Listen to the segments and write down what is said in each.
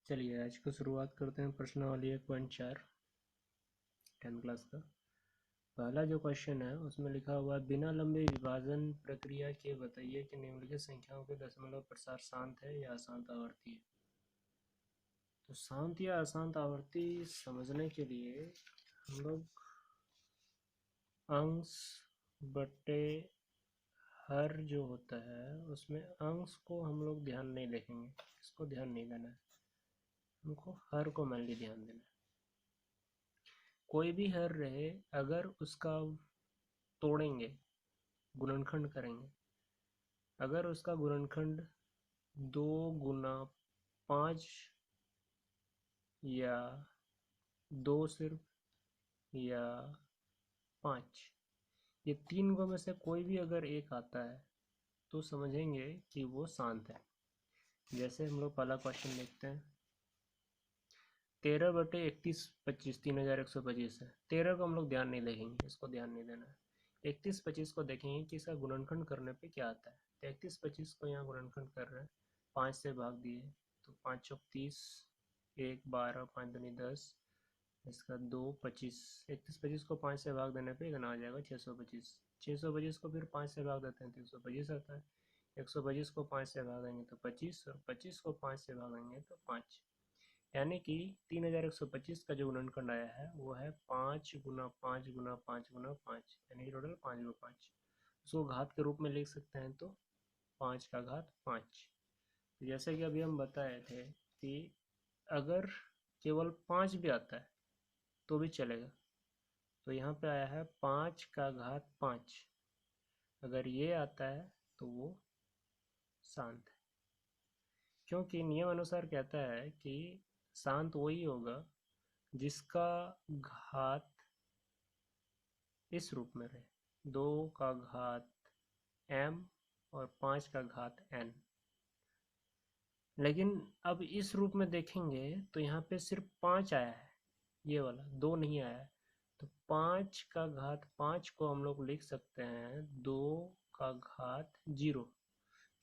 चलिए आज को शुरुआत करते हैं प्रश्नावली 1.4 10th क्लास का। पहला जो क्वेश्चन है उसमें लिखा हुआ है बिना लंबे विभाजन प्रक्रिया के बताइए कि निम्नलिखित संख्याओं के दशमलव प्रसार शांत है या अशांत आवर्ती है। तो शांत या अशांत आवर्ती समझने के लिए हम लोग अंश बटे हर जो होता है उसमें अंश को हम लोग ध्यान नहीं देखेंगे, इसको ध्यान नहीं देना है, हमको हर को मेनली ध्यान देना है। कोई भी हर रहे अगर उसका तोड़ेंगे, गुणनखंड करेंगे, अगर उसका गुणनखंड 2 गुना 5 या 2 सिर्फ या 5, ये तीन गो में से कोई भी अगर एक आता है तो समझेंगे कि वो शांत है। जैसे हम लोग पहला क्वेश्चन देखते हैं, 13/31/25 3125 है। 13 को हम लोग ध्यान नहीं देखेंगे, इसको ध्यान नहीं देना है। 31/25 को देखेंगे कि इसका गुणनखंड करने पे क्या आता है। तो 31/25 को यहाँ गुणनखंड कर रहे हैं, 5 से भाग दिए तो 5 चौक 30, 1 12, 5 दूनी 10, इसका 2 25। 31/25 को 5 से भाग देने पे इतना आ जाएगा 625। 625 को फिर 5 से भाग देते हैं तो 125 आता है। 125 को 5 से भाग देंगे तो 25, और 25 को 5 से भागेंगे तो 5, यानी कि 3125 का जो गुणनखंड आया है वो है 5 गुना 5 गुना 5 गुना 5, यानी कि टोटल 5 × 5। उसको घात के रूप में लिख सकते हैं तो 5 का घात 5। जैसे कि अभी हम बताए थे कि अगर केवल 5 भी आता है तो भी चलेगा। तो यहाँ पे आया है 5 का घात 5, अगर ये आता है तो वो शांत है, क्योंकि नियम अनुसार कहता है कि शांत वही होगा जिसका घात इस रूप में रहे, 2 का घात m और 5 का घात n। लेकिन अब इस रूप में देखेंगे तो यहाँ पे सिर्फ 5 आया है, ये वाला 2 नहीं आया है। तो 5 का घात 5 को हम लोग लिख सकते हैं 2 का घात 0,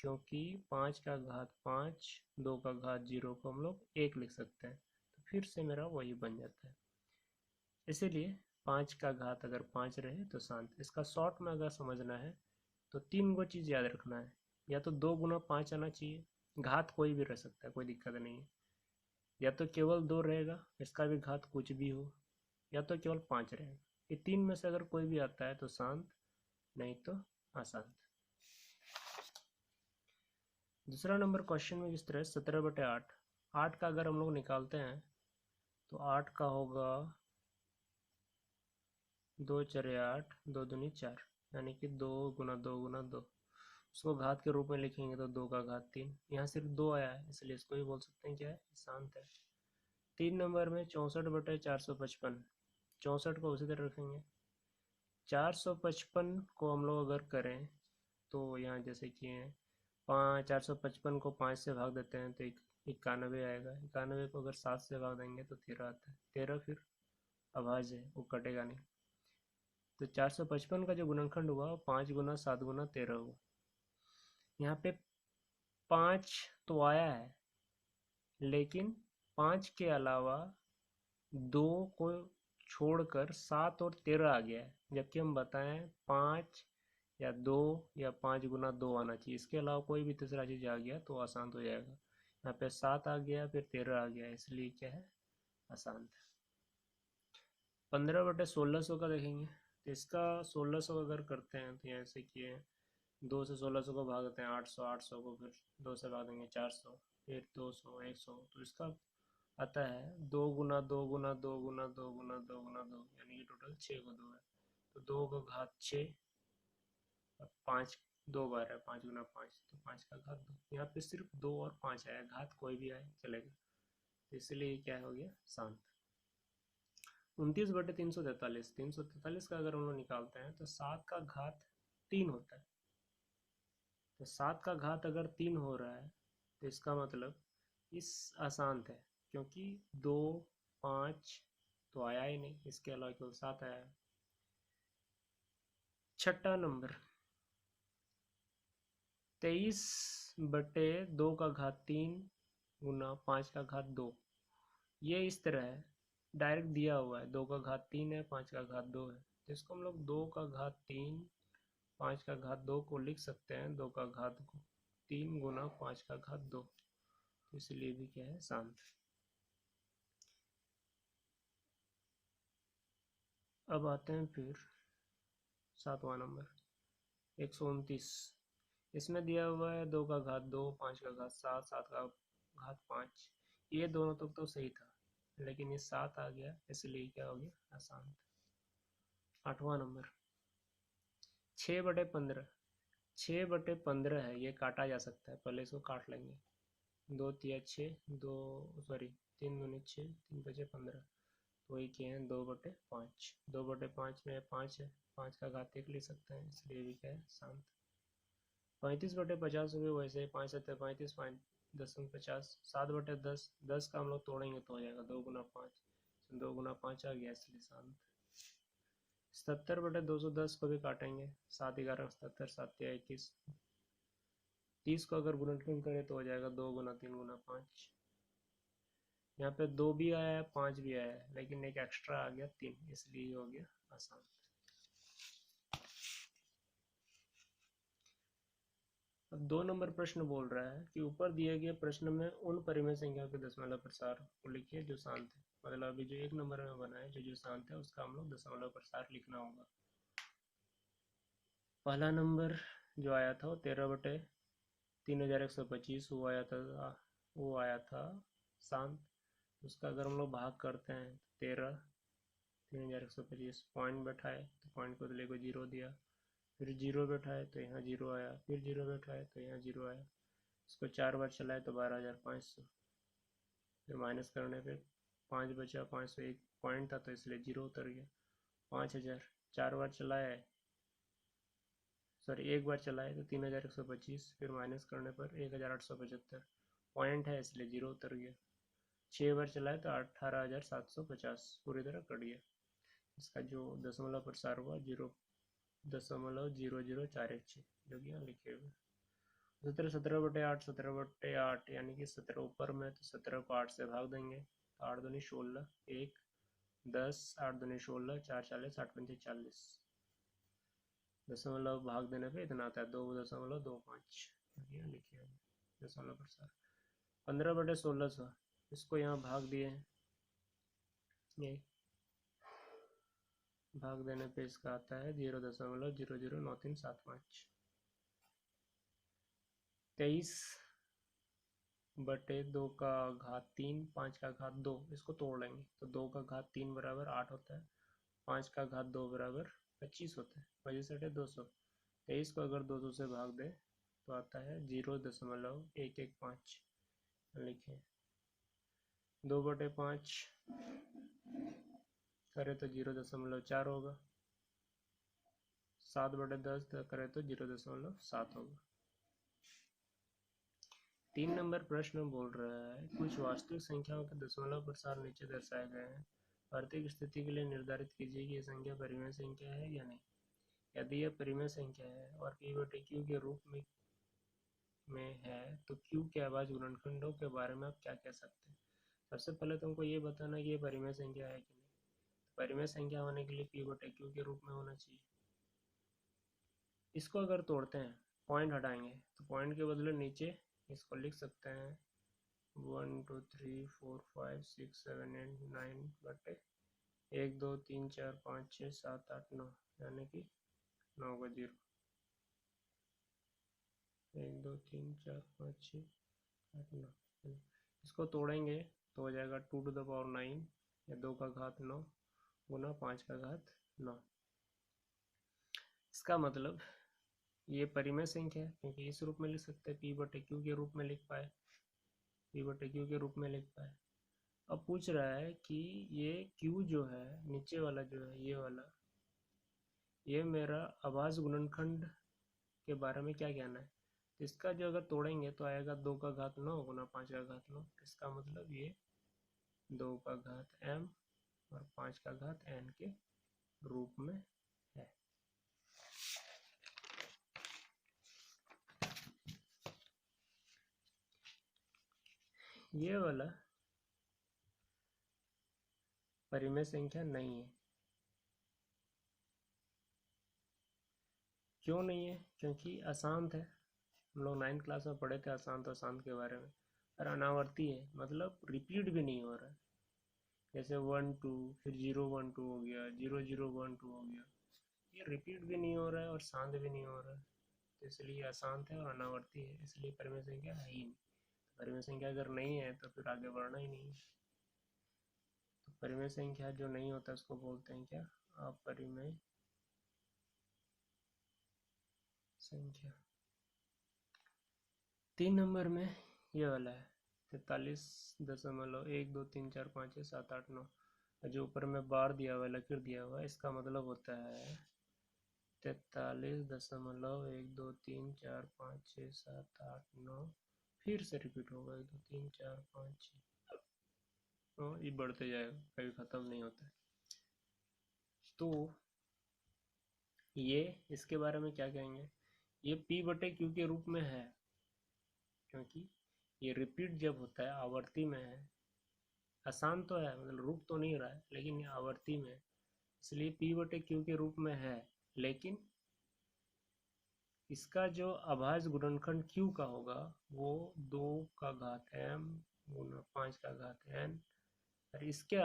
क्योंकि 5 का घात 5 2 का घात 0 को हम लोग 1 लिख सकते हैं। तो फिर से मेरा वही बन जाता है। इसीलिए 5 का घात अगर 5 रहे तो शांत। इसका शॉर्ट में अगर समझना है तो 3 गो चीज़ याद रखना है। या तो 2 × 5 आना चाहिए, घात कोई भी रह सकता है, कोई दिक्कत नहीं है। या तो केवल 2 रहेगा, इसका भी घात कुछ भी हो, या तो केवल 5 रहेगा। ये तीन में से अगर कोई भी आता है तो शांत, नहीं तो अशांत। दूसरा नंबर क्वेश्चन में किस तरह 17/8। 8 का अगर हम लोग निकालते हैं तो 8 का होगा 2 4 8, 2 दूनी 4, यानी कि 2 × 2 × 2। उसको घात के रूप में लिखेंगे तो 2 का घात 3। यहाँ सिर्फ 2 आया है इसलिए इसको भी बोल सकते हैं क्या है, शांत है। 3 नंबर में 64/455, 64 को उसी तरह रखेंगे। 455 को हम लोग अगर करें तो यहाँ जैसे कि 455 को 5 से भाग देते हैं तो 91 आएगा। 91 को अगर 7 से भाग देंगे तो 13 आता है। 13 फिर अभाज्य है, वो कटेगा नहीं। तो 455 का जो गुणनखंड हुआ वो 5 × 7 × 13 हुआ। यहाँ पे 5 तो आया है, लेकिन 5 के अलावा 2 को छोड़कर 7 और 13 आ गया है। जबकि हम बताएं 5 या 2 या 5 × 2 आना चाहिए, इसके अलावा कोई भी तीसरा चीज़ आ गया तो अशांत हो जाएगा। यहाँ पे 7 आ गया फिर 13 आ गया, इसलिए क्या है, अशांत है। 15/1600 का देखेंगे तो इसका 1600 अगर करते हैं तो ऐसे किए, 2 से 1600 को भाग देते हैं 800, 800 को फिर 2 से भाग देंगे 400, फिर 200 100, तो इसका आता है 2 × 2 × 2 × 2 × 2 यानी कि टोटल 6 को 2 है। तो 2 का घात 6 और 5 2 बार है, 5 × 5 तो 5 का घात 2। यहाँ पे सिर्फ 2 और 5 आया, घात कोई भी आए चलेगा, तो इसलिए क्या हो गया, शांत। 29/343, 343 का अगर हम लोग निकालते हैं तो 7 का घात 3 होता है। तो 7 का घात अगर 3 हो रहा है तो इसका मतलब इस अशांत है, क्योंकि 2 5 तो आया ही नहीं, इसके अलावा केवल 7 आया है। छठा नंबर 23/2 का घात 3 गुना 5 का घात 2। ये इस तरह है, डायरेक्ट दिया हुआ है 2 का घात 3 है, 5 का घात 2 है, तो इसको हम लोग 2 का घात 3 5 का घात 2 को लिख सकते हैं 2 का घात 3 गुना 5 का घात 2, तो इसलिए भी क्या है, शांत। अब आते हैं फिर 7वां नंबर 129। इसमें दिया हुआ है 2 का घात 2 5 का घात 7 7 का घात 5। ये दोनों तो सही था, लेकिन ये 7 आ गया, इसलिए क्या हो गया, अशांत। 8वां नंबर 6/15। 6/15 है, ये काटा जा सकता है, पहले इसको काट लेंगे। 2 तिया 6, 2 सॉरी 3 दूनी 6, 3 5 15, तो वही क्या है 2/5। 2/5 में 5 है, 5 का घात 1 ले सकते हैं, इसलिए भी क्या है, शांत। 35/50 हुए, वैसे 5 7 35, 5 10 50, 7/10। 10 का हम लोग तोड़ेंगे तो हो जाएगा 2 गुना 5, 2 गुना 5 आ गया, इसलिए शांत। 70/210 को भी काटेंगे, 7 11 77, 7 तिया 21। 30 को अगर गुणनखंड करें तो हो जाएगा 2 गुना 3 गुना 5। यहाँ पे 2 भी आया है, 5 भी आया है, लेकिन एक एक्स्ट्रा आ गया 3, इसलिए हो गया आसान। अब 2 नंबर प्रश्न बोल रहा है कि ऊपर दिए गए प्रश्न में उन परिमेय संख्याओं के दशमलव प्रसार को लिखिए जो शांत है। मतलब अभी जो 1 नंबर में बना है, जो शांत है, उसका हम लोग दशमलव प्रसार लिखना होगा। पहला नंबर जो आया था वो 13/3125 वो आया था शांत। उसका अगर हम लोग भाग करते हैं तो 13 3125 पॉइंट बैठाए तो पॉइंट को लेकर 0 दिया, फिर 0 बैठाए तो यहाँ 0 आया, फिर 0 बैठाए तो यहाँ 0 आया। इसको 4 बार चलाए तो 12,500, फिर माइनस करने पे 5 बचा, 501 पॉइंट था तो इसलिए 0 उतर गया। 5,000 4 बार चलाए, सॉरी 1 बार चलाए तो 3,125, फिर माइनस करने पर 1,875 पॉइंट है, इसलिए 0 उतर गया। 6 बार चलाए तो 18,750 पूरी तरह कट गया। इसका जो दशमलव प्रसार हुआ 0.00416, जो कि यहाँ लिखे हुए। 17/8 17/8 यानी कि 17 ऊपर में, तो 17 को 8 से भाग देंगे, 8 दूनी 16, 1 10, 8 दूनी 16, 4 40, 8 पंचे 40। दशमलव भाग देने पे इतना आता है 2.25, यहाँ लिखे हुए दशमलव प्रसार। 15/1600, इसको यहाँ भाग दिए हैं, ये भाग देने पे इसका आता है 0.009375। 23/2 का घात 3 5 का घात 2, इसको तोड़ लेंगे तो 2 का घात 3 बराबर 8 होता है, 5 का घात 2 बराबर 25 होता है, 25 है 200। 23 को अगर 200 से भाग दे तो आता है 0.115, लिखे 2/5 करे तो 0.4 होगा, 7/10 करे तो 0.7 होगा। 3 नंबर प्रश्न बोल रहा है कुछ वास्तविक संख्याओं के दशमलव प्रसार नीचे दर्शाए गए हैं, प्रत्येक स्थिति के लिए निर्धारित कीजिए कि यह संख्या परिमेय संख्या है या नहीं। यदि यह परिमेय संख्या है और p/q के रूप में है तो q के अभाज्य गुणनखंडों के बारे में आप क्या कह सकते हैं। सबसे पहले तुमको ये बताना कि ये परिमेय संख्या है कि नहीं। परिमेय संख्या होने के लिए p/q के रूप में होना चाहिए। इसको अगर तोड़ते हैं, पॉइंट हटाएंगे तो पॉइंट के बदले नीचे इसको लिख सकते हैं 1 2 3 4 5 6 7 8 9 बटे 1 2 3 4 5 6 7 8 9, यानी कि 9 का 0, 1 2 3 4 5 6 8 9। इसको तोड़ेंगे तो हो जाएगा 2⁹ या 2 का घात 9 गुना 5 का घात 9। इसका मतलब ये परिमेय संख्या है, क्योंकि इस रूप में लिख सकते हैं, p/q के रूप में लिख पाए, p/q के रूप में लिख पाए। अब पूछ रहा है कि ये q जो है, नीचे वाला जो है, ये वाला, ये मेरा अभाज्य गुणनखंड के बारे में क्या कहना है। तो इसका जो अगर तोड़ेंगे तो आएगा 2 का घात 9 गुना 5 का घात 9। इसका मतलब ये 2 का घात m और 5 का घात n के रूप में है। ये वाला परिमेय संख्या नहीं है। क्यों नहीं है? क्योंकि अशांत है। हम लोग 9th क्लास में पढ़े थे अशांत अशांत के बारे में। और अनावर्ती है, मतलब रिपीट भी नहीं हो रहा है। जैसे 1 2 फिर 0 1 2 हो गया, 0 0 1 2 हो गया, ये रिपीट भी नहीं हो रहा है और शांत भी नहीं हो रहा है। तो इसलिए अशांत है और अनावर्ती है, इसलिए परिमेय संख्या है ही नहीं। परिमेय संख्या अगर नहीं है तो फिर आगे बढ़ना ही नहीं है। तो परिमेय संख्या जो नहीं होता उसको बोलते हैं क्या? अपरिमेय संख्या। 3 नंबर में ये वाला है 43.1 2 3 4 5 6 7 8 9। जो ऊपर में बार दिया हुआ है, लकीर दिया हुआ है, इसका मतलब होता है 43.1 2 3 4 5 6 7 8 9। फिर से रिपीट होगा 1 2 3 4 5 6। ये बढ़ते जाएगा, कभी ख़त्म नहीं होता है। तो ये इसके बारे में क्या कहेंगे? ये P/Q के रूप में है, क्योंकि ये रिपीट जब होता है आवर्ती में है। आसान तो है, मतलब रुक तो नहीं रहा है, लेकिन ये आवर्ती में है, इसलिए P/Q के रूप में है। लेकिन इसका जो अभाज्य गुणनखंड Q का होगा वो 2 का घात m गुना 5 का घात n। और इसके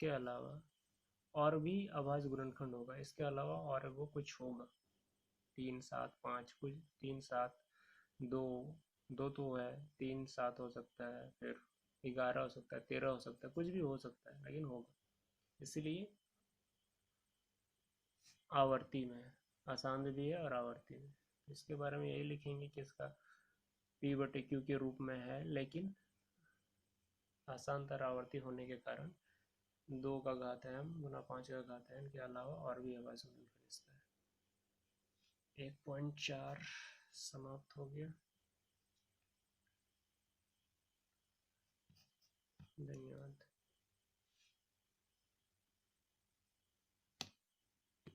अलावा और भी अभाज्य गुणनखंड होगा, इसके अलावा और वो कुछ होगा 3 7 5, कुछ 3 7 2, 2 तो है, 3 7 हो सकता है, फिर 11 हो सकता है, 13 हो सकता है, कुछ भी हो सकता है, लेकिन होगा। इसलिए आवर्ती में है, आसान भी है और आवर्ती में। इसके बारे में यही लिखेंगे कि इसका P/Q के रूप में है, लेकिन आसानतर आवर्ती होने के कारण 2 का घात m गुना 5 का घात n के अलावा और भी अभाज्य गुणनखंड इसका है। 1.4 समाप्त हो गया। धन्यवाद।